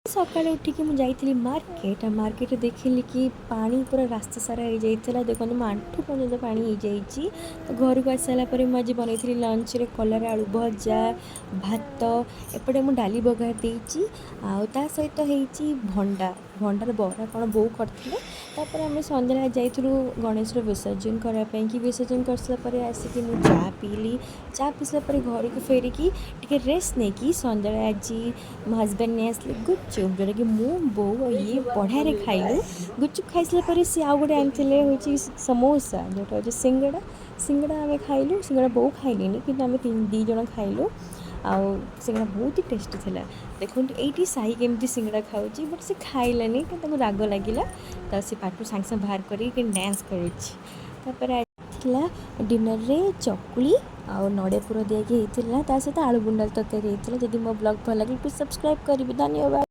सकाଳେ उठिकी मुझे जाइली market market देखिली कि पानी पूरा रास्ता सारा हो जाइला। देखो मो आंठू पर्यंत पानी हो जाइए। तो घर को आस सारापर मुझे आज बनई लंच रे कलरा आलू भजा भात एपटे मुझे डाली बघार देती आ सहित होती भंडा भंडार बरा कौन बोउ करते। तापर आम सन्ध्या जाइलु गणेश विसर्जन करने कि विसर्जन कर सारापर आसिक मुझे चा पीली। चा पी सारापर घर को फेरिकी टे रेस्ट नहीं कि सन्ध्या आज मो हजबैंड नहीं आसले गुपचुप जोटा कि मु बो ये बढ़िया खाइलु। गुपचुप खाई सारापर सी आउ गोटे आनी हूँ समोसा जोटा हूँ सिंगड़ा सिंगड़ा आम खाइलु। सिंगड़ा बो खाइलिनी कि आम दी जन खाइलु। आउ सिंगड़ा बहुत ही टेस्टी थिला। देखो ये साई केमती सिंगड़ा खाऊँ बट से खाइलानी कि राग लगिला। तो सी पाटू सांगे सांगे बाहर कर डांस कर डिनर रे चकुली आउ नड़िया पुर दिया होता सहित आलू बुंडाल तरकारी होता। जदि मो ब्लॉग भल लगे प्लीज सब्सक्राइब करेंगे। धन्यवाद।